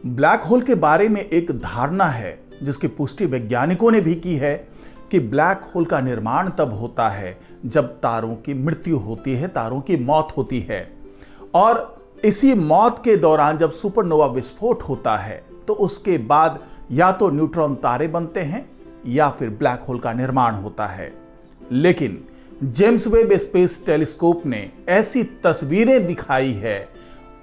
Black hole के बारे में एक धारणा है जिसकी पुष्टि वैज्ञानिकों ने भी की है कि ब्लैक होल का निर्माण तब होता है जब तारों की मृत्यु होती है, तारों की मौत होती है। और इसी मौत के दौरान जब सुपरनोवा विस्फोट होता है तो उसके बाद या तो न्यूट्रॉन तारे बनते हैं या फिर ब्लैक होल का निर्माण होता है। लेकिन जेम्स वेब स्पेस टेलीस्कोप ने ऐसी तस्वीरें दिखाई है,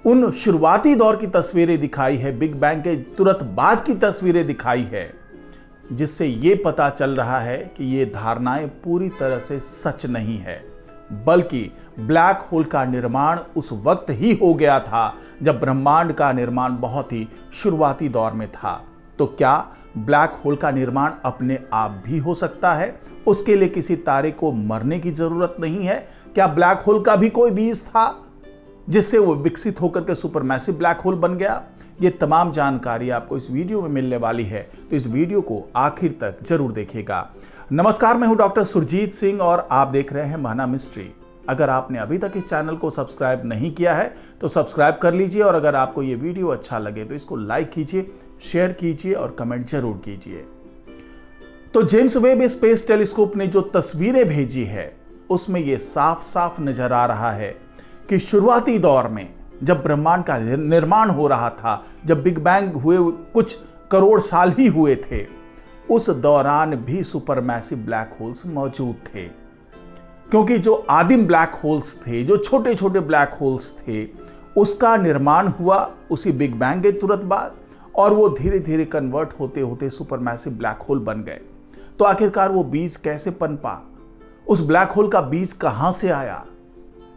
उन शुरुआती दौर की तस्वीरें दिखाई है, बिग बैंग के तुरंत बाद की तस्वीरें दिखाई है, जिससे यह पता चल रहा है कि ये धारणाएं पूरी तरह से सच नहीं है, बल्कि ब्लैक होल का निर्माण उस वक्त ही हो गया था जब ब्रह्मांड का निर्माण बहुत ही शुरुआती दौर में था। तो क्या ब्लैक होल का निर्माण अपने आप भी हो सकता है? उसके लिए किसी तारे को मरने की जरूरत नहीं है। क्या ब्लैक होल का भी कोई बीज था जिससे वो विकसित होकर के सुपरमैसिव ब्लैक होल बन गया? ये तमाम जानकारी आपको इस वीडियो में मिलने वाली है, तो इस वीडियो को आखिर तक जरूर देखिएगा। नमस्कार, मैं हूं डॉक्टर सुरजीत सिंह और आप देख रहे हैं महाना मिस्ट्री। अगर आपने अभी तक इस चैनल को सब्सक्राइब नहीं किया है तो सब्सक्राइब कर लीजिए, और अगर आपको ये वीडियो अच्छा लगे तो इसको लाइक कीजिए, शेयर कीजिए और कमेंट जरूर कीजिए। तो जेम्स वेब स्पेस टेलीस्कोप ने जो तस्वीरें भेजी है उसमें यह साफ साफ नजर आ रहा है कि शुरुआती दौर में जब ब्रह्मांड का निर्माण हो रहा था, जब बिग बैंग हुए कुछ करोड़ साल ही हुए थे, उस दौरान भी सुपरमैसिव ब्लैक होल्स मौजूद थे। क्योंकि जो आदिम ब्लैक होल्स थे, जो छोटे छोटे ब्लैक होल्स थे, उसका निर्माण हुआ उसी बिग बैंग के तुरंत बाद, और वो धीरे धीरे कन्वर्ट होते होते सुपरमैसिव ब्लैक होल बन गए। तो आखिरकार वो बीज कैसे पनपा? उस ब्लैक होल का बीज कहां से आया?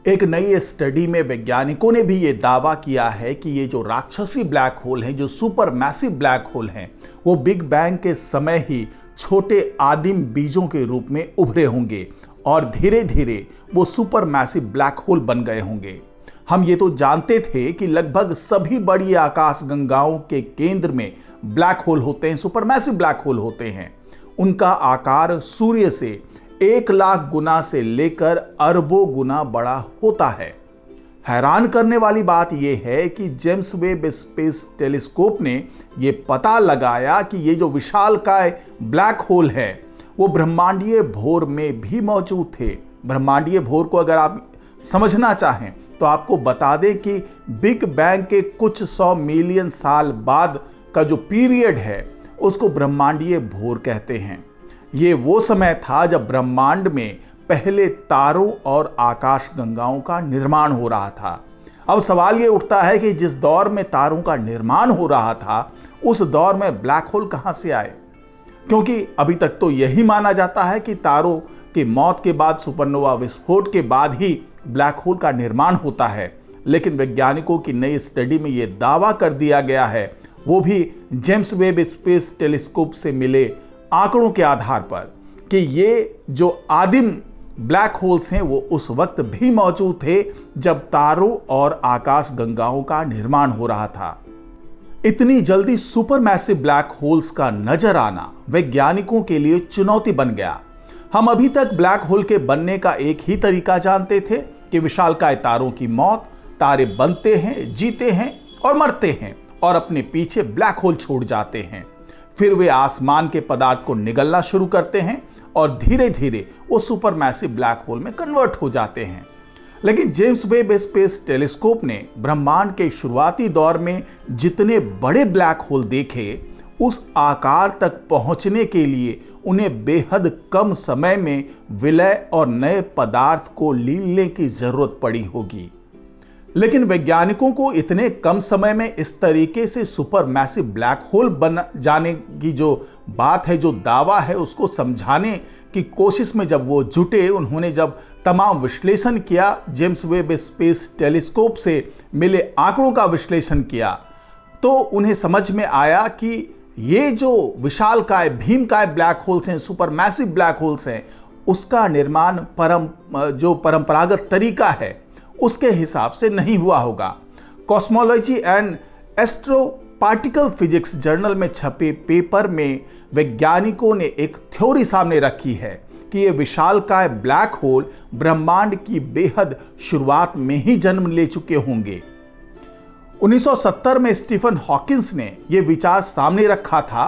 एक नई स्टडी में वैज्ञानिकों ने भी ये दावा किया है कि ये जो राक्षसी ब्लैक होल हैं, जो सुपर मैसिव ब्लैक होल हैं, वो बिग बैंग के समय ही छोटे आदिम बीजों के रूप में उभरे होंगे और धीरे धीरे वो सुपर मैसिव ब्लैक होल बन गए होंगे। हम ये तो जानते थे कि लगभग सभी बड़ी आकाश गंगाओं के केंद्र में ब्लैक होल होते हैं, सुपर मैसिव ब्लैक होल होते हैं। उनका आकार सूर्य से 1,00,000 गुना से लेकर अरबों गुना बड़ा होता है। हैरान करने वाली बात यह है कि जेम्स वेब स्पेस टेलीस्कोप ने यह पता लगाया कि ये जो विशालकाय ब्लैक होल है वो ब्रह्मांडीय भोर में भी मौजूद थे। ब्रह्मांडीय भोर को अगर आप समझना चाहें तो आपको बता दें कि बिग बैंग के कुछ 100 मिलियन साल बाद का जो पीरियड है उसको ब्रह्मांडीय भोर कहते हैं। ये वो समय था जब ब्रह्मांड में पहले तारों और आकाश गंगाओं का निर्माण हो रहा था। अब सवाल ये उठता है कि जिस दौर में तारों का निर्माण हो रहा था उस दौर में ब्लैक होल कहां से आए? क्योंकि अभी तक तो यही माना जाता है कि तारों की मौत के बाद, सुपरनोवा विस्फोट के बाद ही ब्लैक होल का निर्माण होता है। लेकिन वैज्ञानिकों की नई स्टडी में यह दावा कर दिया गया है, वो भी जेम्स वेब स्पेस टेलीस्कोप से मिले आंकड़ों के आधार पर, कि ये जो आदिम ब्लैक होल्स हैं वो उस वक्त भी मौजूद थे जब तारों और आकाश गंगाओं का निर्माण हो रहा था। इतनी जल्दी सुपरमैसिव ब्लैक होल्स का नजर आना वैज्ञानिकों के लिए चुनौती बन गया। हम अभी तक ब्लैक होल के बनने का एक ही तरीका जानते थे कि विशालकाय तारों की मौत, तारे बनते हैं, जीते हैं और मरते हैं और अपने पीछे ब्लैक होल छोड़ जाते हैं। फिर वे आसमान के पदार्थ को निगलना शुरू करते हैं और धीरे धीरे वो सुपरमैसिव ब्लैक होल में कन्वर्ट हो जाते हैं। लेकिन जेम्स वेब स्पेस टेलीस्कोप ने ब्रह्मांड के शुरुआती दौर में जितने बड़े ब्लैक होल देखे, उस आकार तक पहुंचने के लिए उन्हें बेहद कम समय में विलय और नए पदार्थ को लीलने की जरूरत पड़ी होगी। लेकिन वैज्ञानिकों को इतने कम समय में इस तरीके से सुपर मैसिव ब्लैक होल बन जाने की जो बात है, जो दावा है, उसको समझाने की कोशिश में जब वो जुटे, उन्होंने जब तमाम विश्लेषण किया, जेम्स वेब स्पेस टेलीस्कोप से मिले आंकड़ों का विश्लेषण किया, तो उन्हें समझ में आया कि ये जो विशालकाय भीमकाय ब्लैक होल्स हैं, सुपर मैसिव ब्लैक होल्स हैं, उसका निर्माण परंपरागत तरीका है उसके हिसाब से नहीं हुआ होगा। Cosmology and astro particle physics journal में छपे पेपर में वैज्ञानिकों ने एक थ्योरी सामने रखी है कि ये विशालकाय ब्लैक होल ब्रह्मांड की बेहद शुरुआत में ही जन्म ले चुके होंगे। 1970 में स्टीफन हॉकिंस ने यह विचार सामने रखा था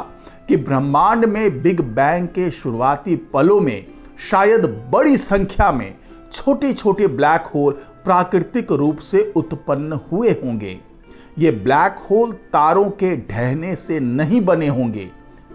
कि ब्रह्मांड में बिग बैंग के शुरुआती पलों में शायद बड़ी संख्या में छोटे छोटे ब्लैक होल प्राकृतिक रूप से उत्पन्न हुए होंगे। ये ब्लैक होल तारों के ढहने से नहीं बने होंगे,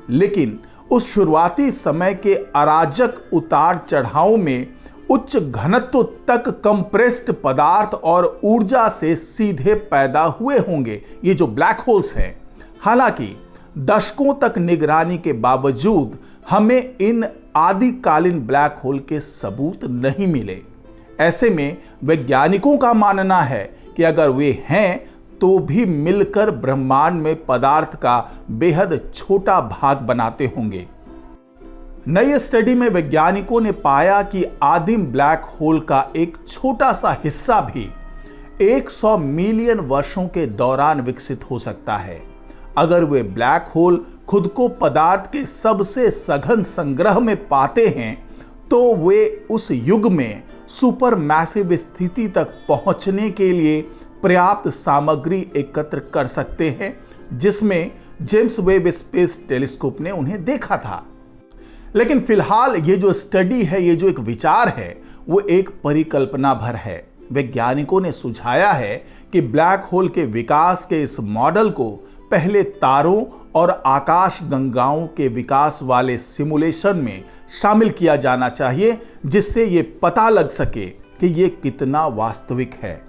लेकिन उस शुरुआती समय के अराजक उतार चढ़ाव में उच्च घनत्व तक कंप्रेस्ड पदार्थ और ऊर्जा से सीधे पैदा हुए होंगे ये जो ब्लैक होल्स हैं। हालांकि दशकों तक निगरानी के बावजूद हमें इन आदिकालीन ब्लैक होल के सबूत नहीं मिले। ऐसे में वैज्ञानिकों का मानना है कि अगर वे हैं तो भी मिलकर ब्रह्मांड में पदार्थ का बेहद छोटा भाग बनाते होंगे। नई स्टडी में वैज्ञानिकों ने पाया कि आदिम ब्लैक होल का एक छोटा सा हिस्सा भी 100 मिलियन वर्षों के दौरान विकसित हो सकता है। अगर वे ब्लैक होल खुद को पदार्थ के सबसे सघन संग्रह में पाते हैं तो वे उस युग में सुपर मैसिव स्थिति तक पहुंचने के लिए पर्याप्त सामग्री एकत्र कर सकते हैं, जिसमें जेम्स वेब स्पेस टेलीस्कोप ने उन्हें देखा था। लेकिन फिलहाल ये जो स्टडी है, ये जो एक विचार है, वो एक परिकल्पना भर है। वैज्ञानिकों ने सुझाया है कि ब्लैक होल के विकास के इस मॉडल को पहले तारों और आकाश गंगाओं के विकास वाले सिमुलेशन में शामिल किया जाना चाहिए, जिससे ये पता लग सके कि ये कितना वास्तविक है।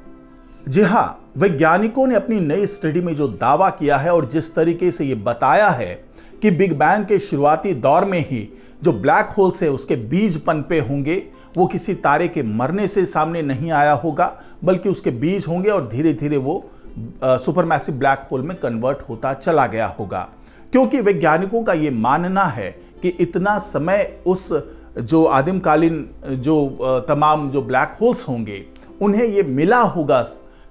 जी हाँ, वैज्ञानिकों ने अपनी नई स्टडी में जो दावा किया है और जिस तरीके से ये बताया है कि बिग बैंग के शुरुआती दौर में ही जो ब्लैक होल्स है उसके बीज पनपे होंगे, वो किसी तारे के मरने से सामने नहीं आया होगा, बल्कि उसके बीज होंगे और धीरे धीरे वो सुपरमैसिव ब्लैक होल में कन्वर्ट होता चला गया होगा। क्योंकि वैज्ञानिकों का ये मानना है कि इतना समय उस जो आदिमकालीन जो तमाम जो ब्लैक होल्स होंगे उन्हें ये मिला होगा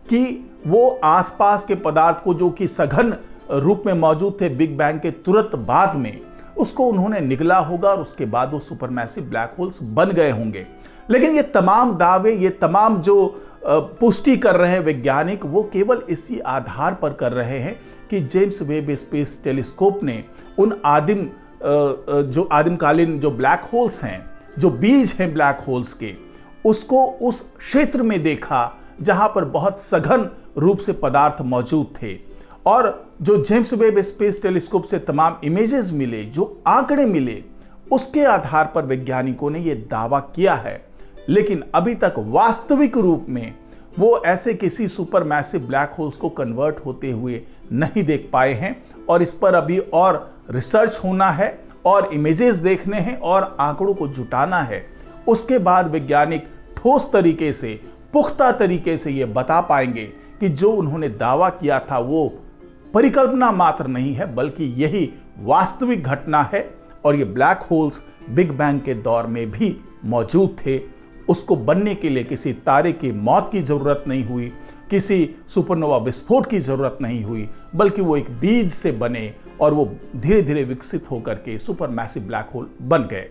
कि वो आसपास के पदार्थ को जो कि सघन रूप में मौजूद थे बिग बैंग के तुरंत बाद में, उसको उन्होंने निगला होगा और उसके बाद वो सुपरमैसिव ब्लैक होल्स बन गए होंगे। लेकिन ये तमाम दावे, ये तमाम जो पुष्टि कर रहे हैं वैज्ञानिक, वो केवल इसी आधार पर कर रहे हैं कि जेम्स वेब स्पेस टेलीस्कोप ने उन आदिमकालीन जो ब्लैक होल्स हैं, जो बीज हैं ब्लैक होल्स के, उसको उस क्षेत्र में देखा जहां पर बहुत सघन रूप से पदार्थ मौजूद थे। और जो जेम्स वेब स्पेस टेलीस्कोप से तमाम इमेजेस मिले, जो आंकड़े मिले, उसके आधार पर वैज्ञानिकों ने यह दावा किया है। लेकिन अभी तक वास्तविक रूप में वो ऐसे किसी सुपर मैसिव ब्लैक होल्स को कन्वर्ट होते हुए नहीं देख पाए हैं और इस पर अभी और रिसर्च होना है और इमेजेस देखने हैं और आंकड़ों को जुटाना है। उसके बाद वैज्ञानिक ठोस तरीके से, पुख्ता तरीके से ये बता पाएंगे कि जो उन्होंने दावा किया था वो परिकल्पना मात्र नहीं है, बल्कि यही वास्तविक घटना है। और ये ब्लैक होल्स बिग बैंग के दौर में भी मौजूद थे। उसको बनने के लिए किसी तारे की मौत की जरूरत नहीं हुई, किसी सुपरनोवा विस्फोट की जरूरत नहीं हुई, बल्कि वो एक बीज से बने और वो धीरे धीरे विकसित होकर के सुपर मैसिव ब्लैक होल बन गए।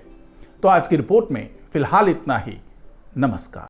तो आज की रिपोर्ट में फिलहाल इतना ही। नमस्कार।